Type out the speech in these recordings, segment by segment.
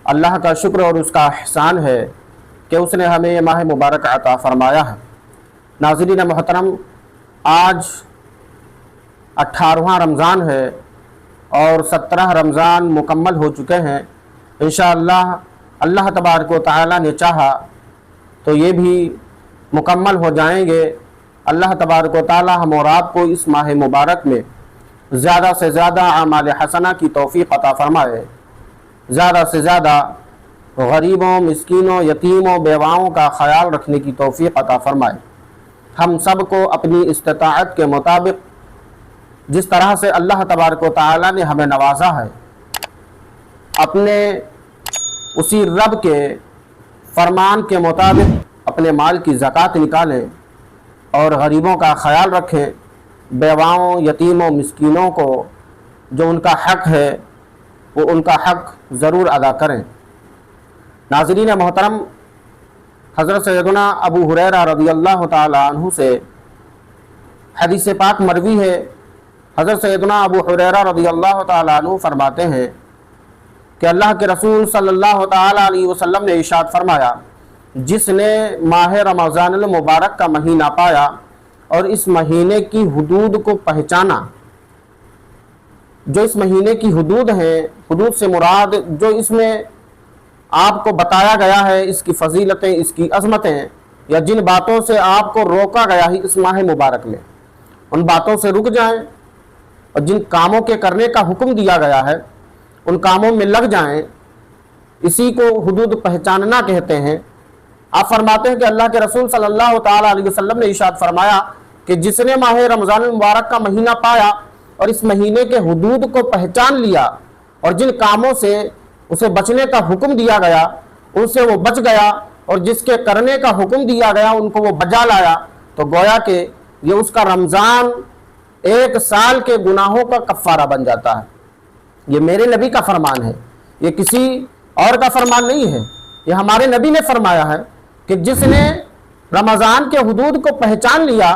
اللہ کا شکر اور اس کا احسان ہے کہ اس نے ہمیں یہ ماہ مبارک عطا فرمایا ہے۔ ناظرین محترم، آج 18واں رمضان ہے اور 17 رمضان مکمل ہو چکے ہیں۔ انشاءاللہ اللہ تبارک و تعالی نے چاہا تو یہ بھی مکمل ہو جائیں گے۔ اللہ تبارک و تعالی ہم اور آپ کو اس ماہ مبارک میں زیادہ سے زیادہ اعمال حسنہ کی توفیق عطا فرمائے، زیادہ سے زیادہ غریبوں، مسکینوں، یتیموں، بیواؤں کا خیال رکھنے کی توفیق عطا فرمائے۔ ہم سب کو اپنی استطاعت کے مطابق جس طرح سے اللہ تبارک و تعالی نے ہمیں نوازا ہے، اپنے اسی رب کے فرمان کے مطابق اپنے مال کی زکوٰۃ نکالیں اور غریبوں کا خیال رکھیں، بیواؤں، یتیموں، مسکینوں کو جو ان کا حق ہے وہ ان کا حق ضرور ادا کریں۔ ناظرین محترم، حضرت سیدنا ابو ہریرہ رضی اللہ تعالی عنہ سے حدیث پاک مروی ہے۔ حضرت سیدنا ابو ہریرہ رضی اللہ تعالی عنہ فرماتے ہیں کہ اللہ کے رسول صلی اللہ تعالی علیہ وسلم نے ارشاد فرمایا، جس نے ماہ رمضان المبارک کا مہینہ پایا اور اس مہینے کی حدود کو پہچانا، جو اس مہینے کی حدود ہیں، حدود سے مراد جو اس میں آپ کو بتایا گیا ہے، اس کی فضیلتیں، اس کی عظمتیں، یا جن باتوں سے آپ کو روکا گیا ہے اس ماہ مبارک میں، ان باتوں سے رک جائیں اور جن کاموں کے کرنے کا حکم دیا گیا ہے ان کاموں میں لگ جائیں۔ اسی کو حدود پہچاننا کہتے ہیں۔ آپ فرماتے ہیں کہ اللہ کے رسول صلی اللہ تعالی علیہ وسلم نے ارشاد فرمایا کہ جس نے ماہ رمضان المبارک کا مہینہ پایا اور اس مہینے کے حدود کو پہچان لیا اور جن کاموں سے اسے بچنے کا حکم دیا گیا ان سے وہ بچ گیا اور جس کے کرنے کا حکم دیا گیا ان کو وہ بجا لایا، تو گویا کہ یہ اس کا رمضان 1 سال کے گناہوں کا کفارہ بن جاتا ہے۔ یہ میرے نبی کا فرمان ہے، یہ کسی اور کا فرمان نہیں ہے، یہ ہمارے نبی نے فرمایا ہے کہ جس نے رمضان کے حدود کو پہچان لیا،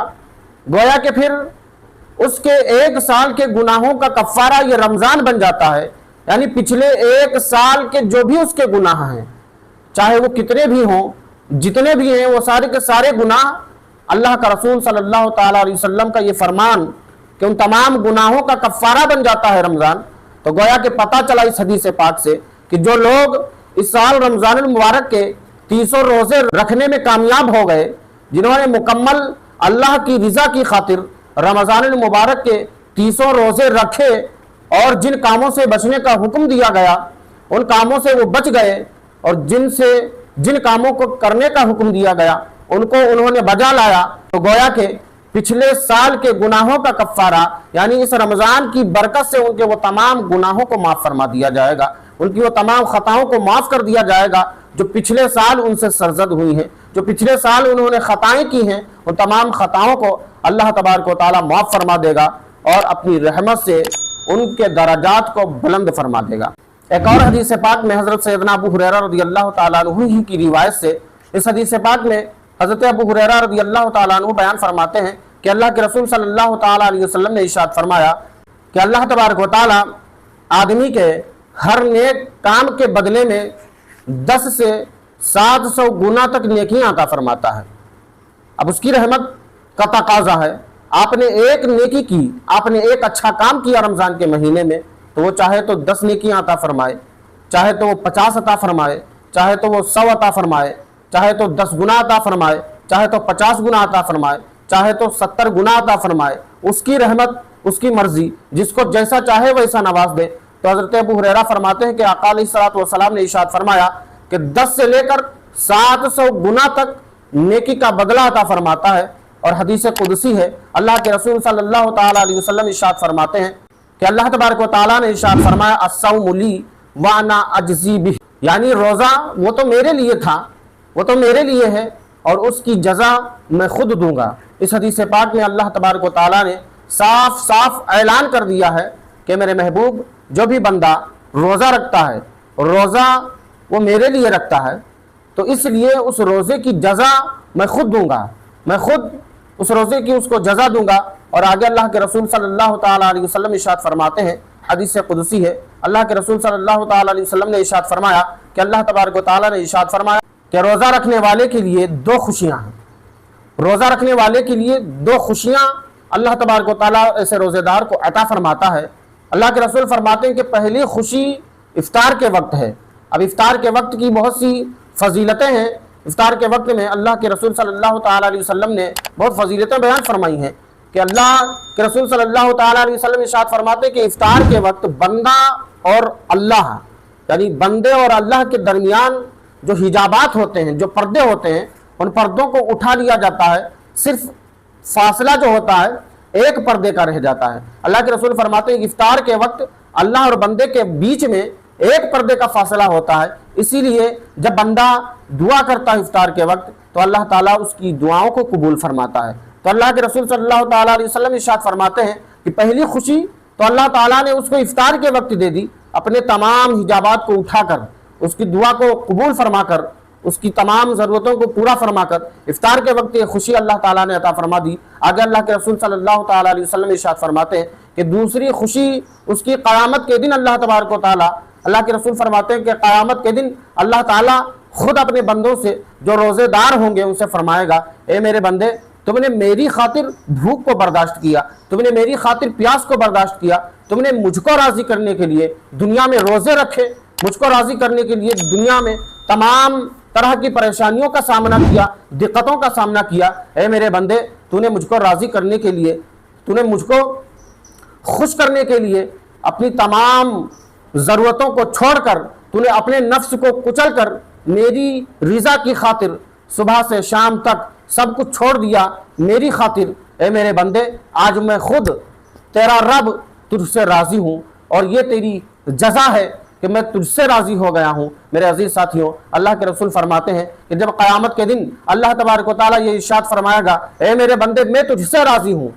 گویا کہ پھر اس کے 1 سال کے گناہوں کا کفارہ یہ رمضان بن جاتا ہے۔ یعنی پچھلے 1 سال کے جو بھی اس کے گناہ ہیں، چاہے وہ کتنے بھی ہوں، جتنے بھی ہیں، وہ سارے کے سارے گناہ، اللہ کا رسول صلی اللہ تعالی علیہ وسلم کا یہ فرمان کہ ان تمام گناہوں کا کفارہ بن جاتا ہے رمضان۔ تو گویا کہ پتہ چلا اس حدیث پاک سے کہ جو لوگ اس سال رمضان المبارک کے 300 روزے رکھنے میں کامیاب ہو گئے، جنہوں نے مکمل اللہ کی رضا کی خاطر رمضان المبارک کے 300 روزے رکھے اور جن کاموں سے بچنے کا حکم دیا گیا ان کاموں سے وہ بچ گئے، اور جن کاموں کو کرنے کا حکم دیا گیا ان کو انہوں نے بجا لایا، تو گویا کہ پچھلے سال کے گناہوں کا کفارہ، یعنی اس رمضان کی برکت سے ان کے وہ تمام گناہوں کو معاف فرما دیا جائے گا، ان کی وہ تمام خطاؤں کو معاف کر دیا جائے گا جو پچھلے سال ان سے سرزد ہوئی ہیں، جو پچھلے سال انہوں نے خطائیں کی ہیں، ان تمام خطاؤں کو اللہ تبارک و تعالی معاف فرما دے گا اور اپنی رحمت سے ان کے درجات کو بلند فرما دے گا۔ ایک اور حدیث پاک میں حضرت سیدنا ابو ہریرہ رضی اللہ تعالیٰ عنہ ہی کی روایت سے، اس حدیث پاک میں حضرت ابو ہریرہ رضی اللہ تعالیٰ عنہ بیان فرماتے ہیں کہ اللہ کے رسول صلی اللہ تعالیٰ علیہ وسلم نے ارشاد فرمایا کہ اللہ تبارک و تعالیٰ آدمی کے ہر نیک کام کے بدلے میں 10 سے 700 گنا تک نیکیاں عطا فرماتا ہے۔ اب اس کی رحمت کا تقاضا ہے، آپ نے ایک نیکی کی، آپ نے ایک اچھا کام کیا رمضان کے مہینے میں، تو وہ چاہے تو 10 نیکیاں عطا فرمائے، چاہے تو وہ 50 عطا فرمائے، چاہے تو وہ 100 عطا فرمائے، چاہے تو 10 گنا عطا فرمائے، چاہے تو 50 گنا عطا فرمائے، چاہے تو 70 گنا عطا فرمائے۔ اس کی رحمت، اس کی مرضی، جس کو جیسا چاہے ویسا نواز دے۔ تو حضرت ابو ہریرہ فرماتے ہیں کہ آقا علیہ الصلوۃ والسلام نے ارشاد فرمایا کہ 10 سے لے کر 700 گنا تک نیکی کا بدلہ عطا فرماتا ہے۔ اور حدیث قدسی ہے، اللہ کے رسول صلی اللہ تعالیٰ علیہ وسلم ارشاد فرماتے ہیں کہ اللہ تبارک و تعالیٰ نے ارشاد فرمایا الصوم لی وانا اجزی بہ، یعنی روزہ وہ تو میرے لیے تھا، وہ تو میرے لیے ہے اور اس کی جزا میں خود دوں گا۔ اس حدیث پاک میں اللہ تبارک و تعالیٰ نے صاف صاف اعلان کر دیا ہے کہ میرے محبوب جو بھی بندہ روزہ رکھتا ہے، روزہ وہ میرے لیے رکھتا ہے، تو اس لیے اس روزے کی جزا میں خود دوں گا، میں خود اس روزے کی اس کو جزا دوں گا۔ اور آگے اللہ کے رسول صلی اللہ تعالیٰ علیہ وسلم ارشاد فرماتے ہیں، حدیث قدسی ہے، اللہ کے رسول صلی اللہ تعالیٰ علیہ وسلم نے ارشاد فرمایا کہ اللہ تبارک و تعالیٰ نے ارشاد فرمایا کہ روزہ رکھنے والے کے لیے دو خوشیاں ہیں، روزہ رکھنے والے کے لیے دو خوشیاں اللہ تبارک و تعالیٰ ایسے روزے دار کو عطا فرماتا ہے۔ اللہ کے رسول فرماتے ہیں کہ پہلی خوشی افطار کے وقت ہے۔ اب افطار کے وقت کی بہت سی فضیلتیں ہیں، افطار کے وقت میں اللہ کے رسول صلی اللہ تعالیٰ علیہ وسلم نے بہت فضیلتیں بیان فرمائی ہیں کہ اللہ کے رسول صلی اللہ تعالیٰ علیہ وسلم ارشاد فرماتے ہیں کہ افطار کے وقت بندہ اور اللہ، یعنی بندے اور اللہ کے درمیان جو حجابات ہوتے ہیں، جو پردے ہوتے ہیں، ان پردوں کو اٹھا لیا جاتا ہے، صرف فاصلہ جو ہوتا ہے ایک پردے کا رہ جاتا ہے۔ اللہ کے رسول فرماتے ہیں کہ افطار کے وقت اللہ اور بندے کے بیچ میں ایک پردے کا فاصلہ ہوتا ہے، اسی لیے جب بندہ دعا کرتا ہے افطار کے وقت تو اللہ تعالیٰ اس کی دعاؤں کو قبول فرماتا ہے۔ تو اللہ کے رسول صلی اللہ تعالیٰ علیہ وسلم ارشاد فرماتے ہیں کہ پہلی خوشی تو اللہ تعالیٰ نے اس کو افطار کے وقت دے دی، اپنے تمام حجابات کو اٹھا کر، اس کی دعا کو قبول فرما کر، اس کی تمام ضرورتوں کو پورا فرما کر افطار کے وقت یہ خوشی اللہ تعالیٰ نے عطا فرما دی۔ آگے اللہ کے رسول صلی اللہ تعالیٰ علیہ وسلم ارشاد فرماتے ہیں کہ دوسری خوشی اس کی قیامت کے دن اللہ تبارک و تعالیٰ، اللہ کے رسول فرماتے ہیں کہ قیامت کے دن اللہ تعالیٰ خود اپنے بندوں سے جو روزے دار ہوں گے ان سے فرمائے گا، اے میرے بندے، تم نے میری خاطر بھوک کو برداشت کیا، تم نے میری خاطر پیاس کو برداشت کیا، تم نے مجھ کو راضی کرنے کے لیے دنیا میں روزے رکھے، مجھ کو راضی کرنے کے لیے دنیا میں تمام طرح کی پریشانیوں کا سامنا کیا، دقتوں کا سامنا کیا۔ اے میرے بندے، تو نے مجھ کو راضی کرنے کے لیے، تو نے مجھ کو خوش کرنے کے لیے اپنی تمام ضرورتوں کو چھوڑ کر، تو نے اپنے نفس کو کچل کر میری رضا کی خاطر صبح سے شام تک سب کچھ چھوڑ دیا میری خاطر۔ اے میرے بندے، آج میں خود تیرا رب تجھ سے راضی ہوں، اور یہ تیری جزا ہے کہ میں تجھ سے راضی ہو گیا ہوں۔ میرے عزیز ساتھیوں، اللہ کے رسول فرماتے ہیں کہ جب قیامت کے دن اللہ تبارک و تعالیٰ یہ ارشاد فرمائے گا، اے میرے بندے، میں تجھ سے راضی ہوں،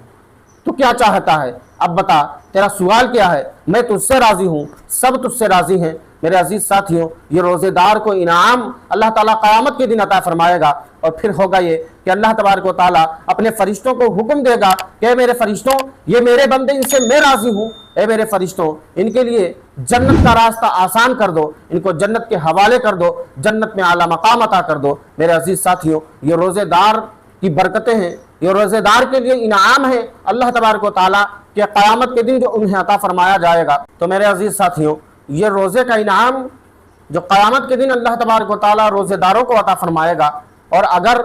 تو کیا چاہتا ہے؟ اب بتا، تیرا سوال کیا ہے؟ میں تجھ سے راضی ہوں، سب تجھ سے راضی ہیں۔ میرے عزیز ساتھیوں، یہ روزے دار کو انعام اللہ تعالیٰ قیامت کے دن عطا فرمائے گا، اور پھر ہوگا یہ کہ اللہ تبارک و تعالیٰ اپنے فرشتوں کو حکم دے گا کہ اے میرے فرشتوں، یہ میرے بندے، ان سے میں راضی ہوں، اے میرے فرشتوں، ان کے لیے جنت کا راستہ آسان کر دو، ان کو جنت کے حوالے کر دو، جنت میں اعلیٰ مقام عطا کر دو۔ میرے عزیز ساتھیوں، یہ روزے دار کی برکتیں ہیں، یہ روزے دار کے لیے انعام ہے اللہ تبارک و تعالیٰ کہ قیامت کے دن جو انہیں عطا فرمایا جائے گا۔ تو میرے عزیز ساتھیوں، یہ روزے کا انعام جو قیامت کے دن اللہ تبارک و تعالیٰ روزے داروں کو عطا فرمائے گا، اور اگر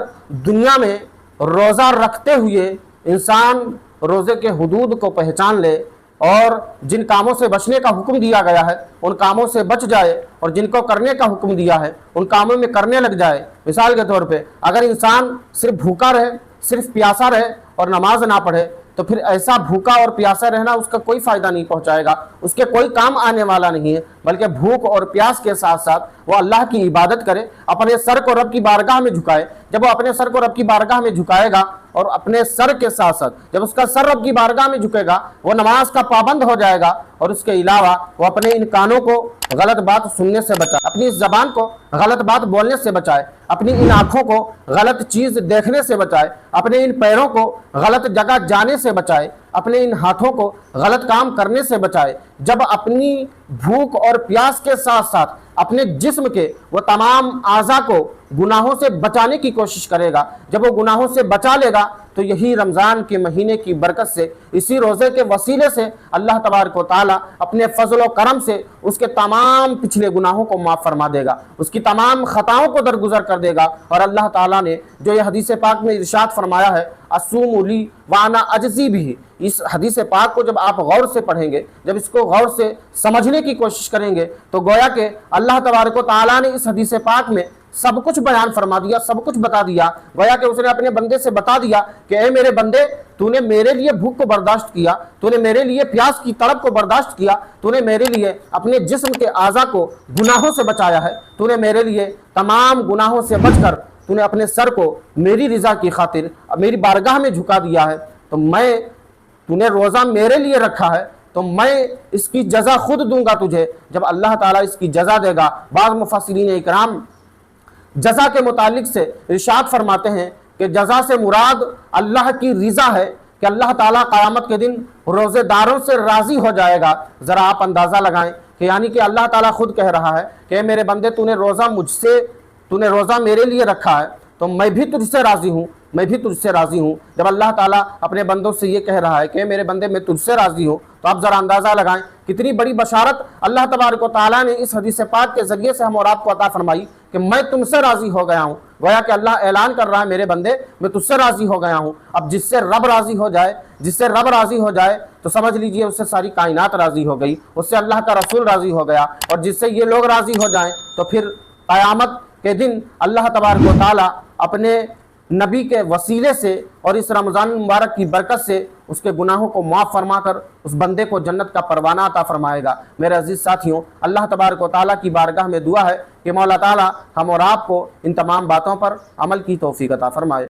دنیا میں روزہ رکھتے ہوئے انسان روزے کے حدود کو پہچان لے اور جن کاموں سے بچنے کا حکم دیا گیا ہے ان کاموں سے بچ جائے، اور جن کو کرنے کا حکم دیا ہے ان کاموں میں کرنے لگ جائے۔ مثال کے طور پہ اگر انسان صرف بھوکا رہے، صرف پیاسا رہے اور نماز نہ پڑھے، تو پھر ایسا بھوکا اور پیاسا رہنا اس کا کوئی فائدہ نہیں پہنچائے گا، اس کے کوئی کام آنے والا نہیں ہے، بلکہ بھوک اور پیاس کے ساتھ ساتھ وہ اللہ کی عبادت کرے، اپنے سر کو رب کی بارگاہ میں جھکائے۔ جب وہ اپنے سر کو رب کی بارگاہ میں جھکائے گا، اور اپنے سر کے ساتھ ساتھ جب اس کا سر رب کی بارگاہ میں جھکے گا، وہ نماز کا پابند ہو جائے گا، اور اس کے علاوہ وہ اپنے ان کانوں کو غلط بات سننے سے بچائے، اپنی اس زبان کو غلط بات بولنے سے بچائے، اپنی ان آنکھوں کو غلط چیز دیکھنے سے بچائے، اپنے ان پیروں کو غلط جگہ جانے سے بچائے، اپنے ان ہاتھوں کو غلط کام کرنے سے بچائے۔ جب اپنی بھوک اور پیاس کے ساتھ ساتھ اپنے جسم کے وہ تمام اعضاء کو گناہوں سے بچانے کی کوشش کرے گا، جب وہ گناہوں سے بچا لے گا، تو یہی رمضان کے مہینے کی برکت سے، اسی روزے کے وسیلے سے اللہ تبارک و تعالیٰ اپنے فضل و کرم سے اس کے تمام پچھلے گناہوں کو معاف فرما دے گا، اس کی تمام خطاؤں کو درگزر کر دے گا۔ اور اللہ تعالیٰ نے جو یہ حدیث پاک میں ارشاد فرمایا ہے، اصوم لی وانا اجزی بھی، اس حدیث پاک کو جب آپ غور سے پڑھیں گے، جب اس کو غور سے سمجھنے کی کوشش کریں گے، تو گویا کہ اللہ تبارک و تعالیٰ نے اس حدیث پاک میں سب کچھ بیان فرما دیا، سب کچھ بتا دیا۔ گویا کہ اس نے اپنے بندے سے بتا دیا کہ اے میرے بندے، تو نے میرے لیے بھوک کو برداشت کیا، تو نے میرے لیے پیاس کی تڑپ کو برداشت کیا، تو نے میرے لیے اپنے جسم کے اعضاء کو گناہوں سے بچایا ہے، تو نے میرے لیے تمام گناہوں سے بچ کر تو نے اپنے سر کو میری رضا کی خاطر میری بارگاہ میں جھکا دیا ہے، تو میں، تو نے روزہ میرے لیے رکھا ہے، تو میں اس کی جزا خود دوں گا تجھے جب اللہ تعالیٰ اس کی جزا دے گا۔ بعض مفسرین اکرام جزا کے متعلق سے ارشاد فرماتے ہیں کہ جزا سے مراد اللہ کی رضا ہے، کہ اللہ تعالیٰ قیامت کے دن روزے داروں سے راضی ہو جائے گا۔ ذرا آپ اندازہ لگائیں کہ یعنی کہ اللہ تعالیٰ خود کہہ رہا ہے کہ میرے بندے تُونے روزہ میرے لیے رکھا ہے تو میں بھی تجھ سے راضی ہوں، میں بھی تجھ سے راضی ہوں۔ جب اللہ تعالیٰ اپنے بندوں سے یہ کہہ رہا ہے کہ میرے بندے میں تجھ سے راضی ہوں، تو آپ ذرا اندازہ لگائیں کتنی بڑی بشارت اللہ تبارک و تعالیٰ نے اس حدیث پاک کے ذریعے سے ہم اور آپ کو عطا فرمائی کہ میں تم سے راضی ہو گیا ہوں۔ گویا کہ اللہ اعلان کر رہا ہے میرے بندے میں تجھ سے راضی ہو گیا ہوں۔ اب جس سے رب راضی ہو جائے تو سمجھ لیجئے اس سے ساری کائنات راضی ہو گئی، اس سے اللہ کا رسول راضی ہو گیا، اور جس سے یہ لوگ راضی ہو جائیں تو پھر قیامت کے دن اللہ تبارک و تعالیٰ اپنے نبی کے وسیلے سے اور اس رمضان مبارک کی برکت سے اس کے گناہوں کو معاف فرما کر اس بندے کو جنت کا پروانہ عطا فرمائے گا۔ میرے عزیز ساتھیوں، اللہ تبارک و تعالیٰ کی بارگاہ میں دعا ہے کہ مولا تعالیٰ ہم اور آپ کو ان تمام باتوں پر عمل کی توفیق عطا فرمائے۔